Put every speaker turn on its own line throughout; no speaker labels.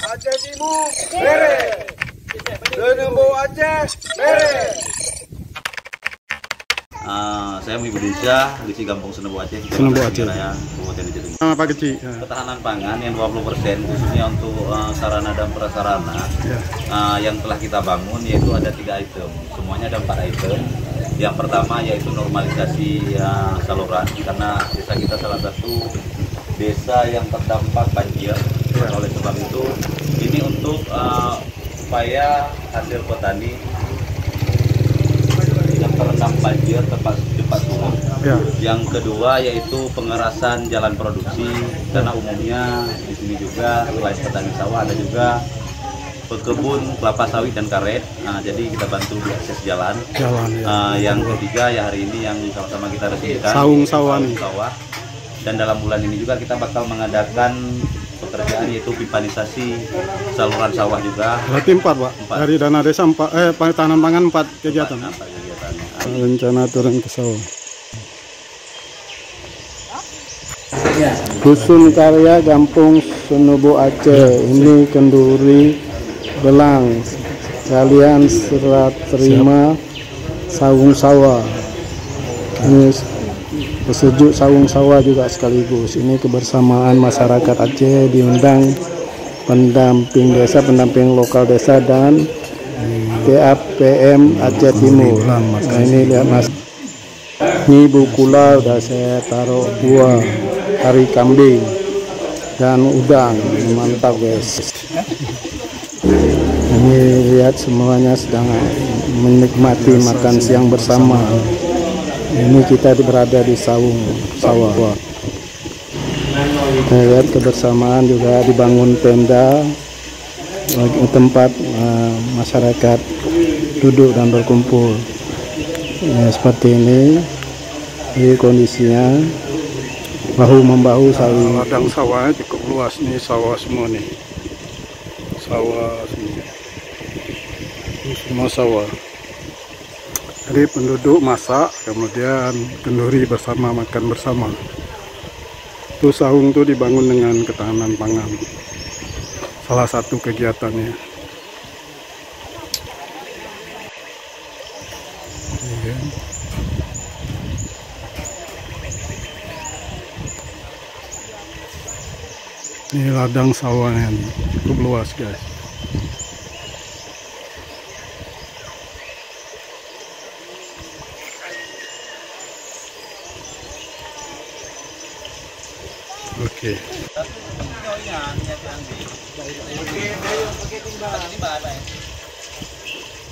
Aceh Timur, beres. Senembo Aceh, beres.
Saya Ibu Desa, Keci Kampung Senembo Aceh.
Senembo Aceh. Nama Pak Keci.
Ketahanan pangan yang 20% khususnya untuk sarana dan prasarana yang telah kita bangun, yaitu ada 3 item. Semuanya ada 4 item. Yang pertama yaitu normalisasi saluran, karena desa kita salah satu desa yang terdampak banjir. Oleh sebab itu, ini untuk supaya hasil petani yang terendam banjir cepat turun. Yang kedua yaitu pengerasan jalan produksi, karena umumnya di sini juga selain petani sawah ada juga pekebun kelapa sawit dan karet. Jadi kita bantu di akses jalan. Yang ketiga ya hari ini yang sama-sama kita resmikan
saung sawah.
Dan dalam bulan ini juga kita bakal mengadakan pekerjaan yaitu pipanisasi saluran sawah juga.
Berarti 4 Pak. Dari dana desa 4 ketahanan pangan 4 kegiatan. Rencana turun ke sawah. Dusun Karya Kampung Senembo Aceh. Ini kenduri belang. Kalian serah terima saung sawah. Ini pesejuk saung sawah juga sekaligus. Ini kebersamaan masyarakat Aceh, diundang pendamping desa, pendamping lokal desa dan TAPM Aceh Timur. Nah ini lihat Mas, ini bukula udah saya taruh buah kari kambing dan udang. Mantap guys. Ini lihat semuanya sedang menikmati makan siang bersama. Ini kita berada di saung sawah. Lihat kebersamaan, juga dibangun tenda tempat masyarakat duduk dan berkumpul. Seperti ini kondisinya, bahu membahu saling. Ladang sawahnya cukup luas nih, sawah semua nih, sawah semua sawah. Jadi penduduk masak, kemudian kenduri bersama, makan bersama. Itu saung itu dibangun dengan ketahanan pangan. Salah satu kegiatannya. Ini ladang sawahnya cukup luas guys. Oke.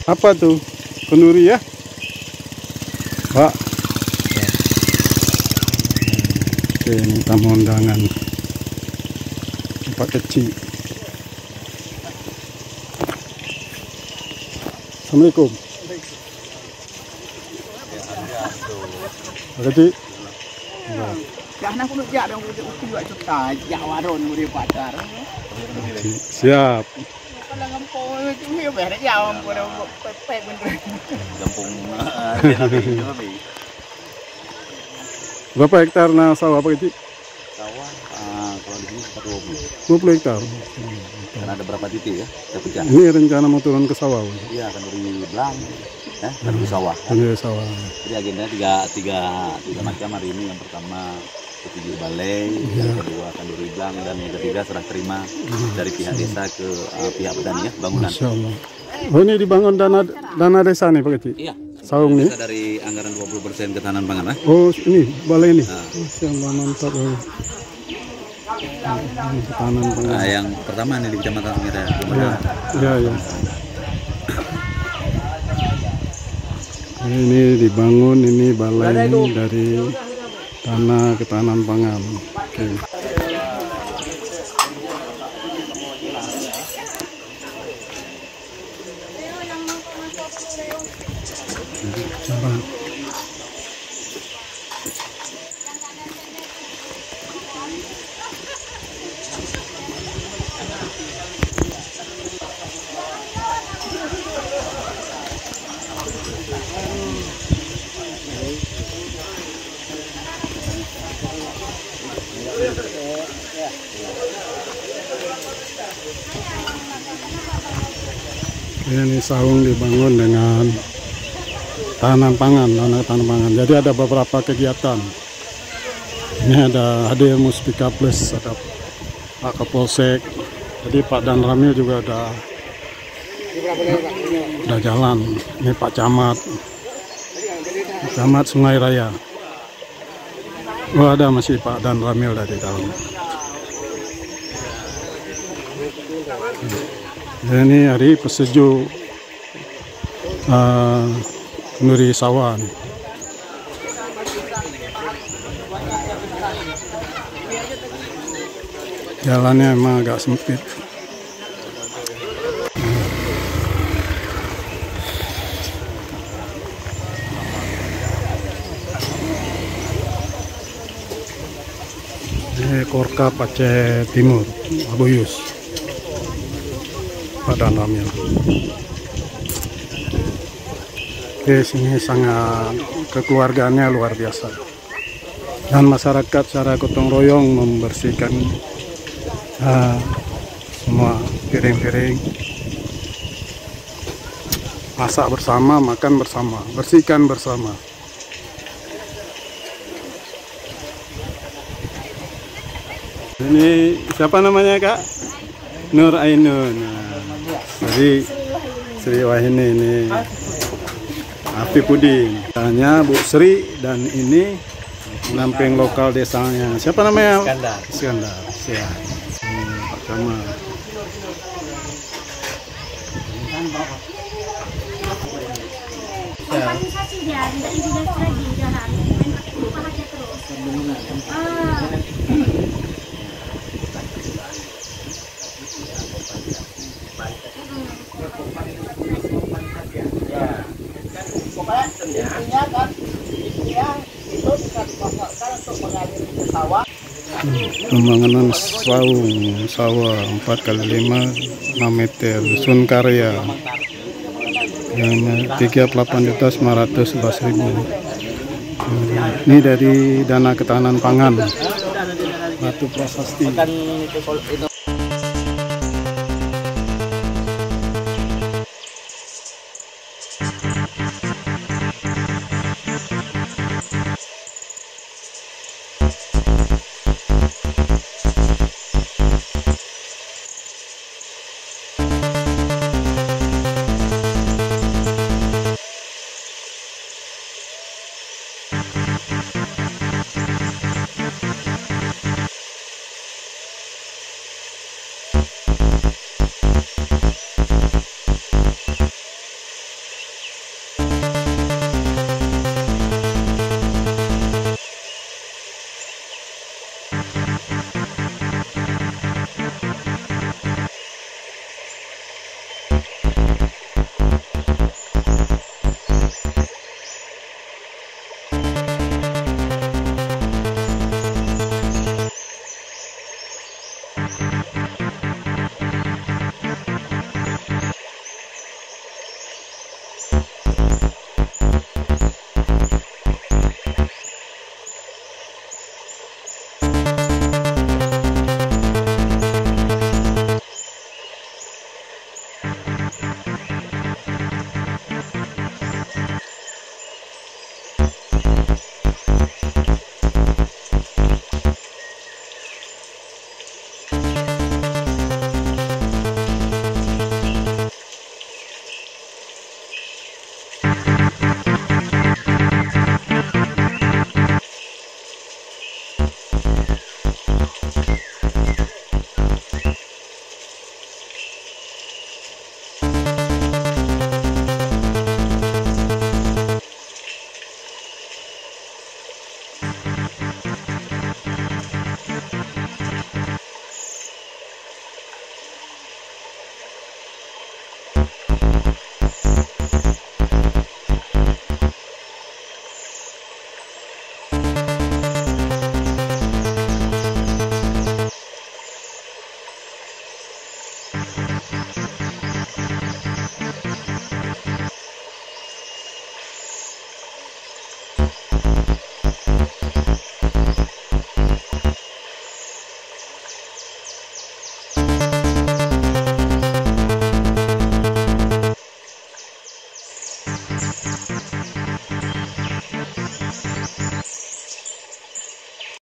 Apa tuh? Kenduri ya? Pak. Oke, ini tamu undangan Pak Keci. Assalamualaikum. Pak Keci. Siap. Berapa hektar sawah Pak Keci?
Sawah kalau di sini
20 hektar.
Karena ada berapa titik ya?
Ini rencana mau turun ke sawah.
Iya, akan dari belang, kan di sawah.
Sawah.
Jadi agendanya tiga macam hari ini. Yang pertama petunjuk balai, yang kedua kenduri belang, dan yang ketiga serah terima dari pihak desa ke pihak petani ya, bangunan.
Masya Allah. Oh ini dibangun dana desa nih Pak Keci? Iya. Saung nih?
Dari anggaran 20% ketahanan pangan.
Oh ini balai ini? Masya Allah, mantap. Ketahanan pangan.
Yang pertama nih di Kecamatan Semirah.
Iya. Ini dibangun, ini balai ini dari tanah ketahanan pangan. Oke. Coba. Ini saung dibangun dengan tahanan pangan, anak tahanan pangan. Jadi ada beberapa kegiatan. Ini ada hadir Muspika Plus, ada Pak Kapolsek. Jadi Pak Dan Ramil juga udah jalan. Ini Pak Camat Sungai Raya. Oh, ada masih Pak Dan Ramil dari dalam. Ini hari pesejuk Nuri Sawan. Jalannya emang agak sempit. Ini Korka Aceh Timur, Abu Yus, Pak Dan Ramil. Di sini sangat kekeluargaannya luar biasa. Dan masyarakat secara gotong royong membersihkan semua piring-piring. Masak bersama, makan bersama, bersihkan bersama. Ini siapa namanya, Kak? Nur Ainun. Sri Wahini ini. Api Puding. Tanya Bu Sri, dan ini pendamping lokal desanya. Siapa namanya? Iskandar. Siap. Pak Camat.
Organisasi dia, tidak investigasi lagi, jalan. Main pakai lupa aja terus.
Intinya kan itu bisa dimanfaatkan untuk mengalir ke sawah.
Pembangunan sawah 4x5 6 meter Sun Karya yang 38.911.000. Ini dari dana ketahanan pangan Batu Prasasti.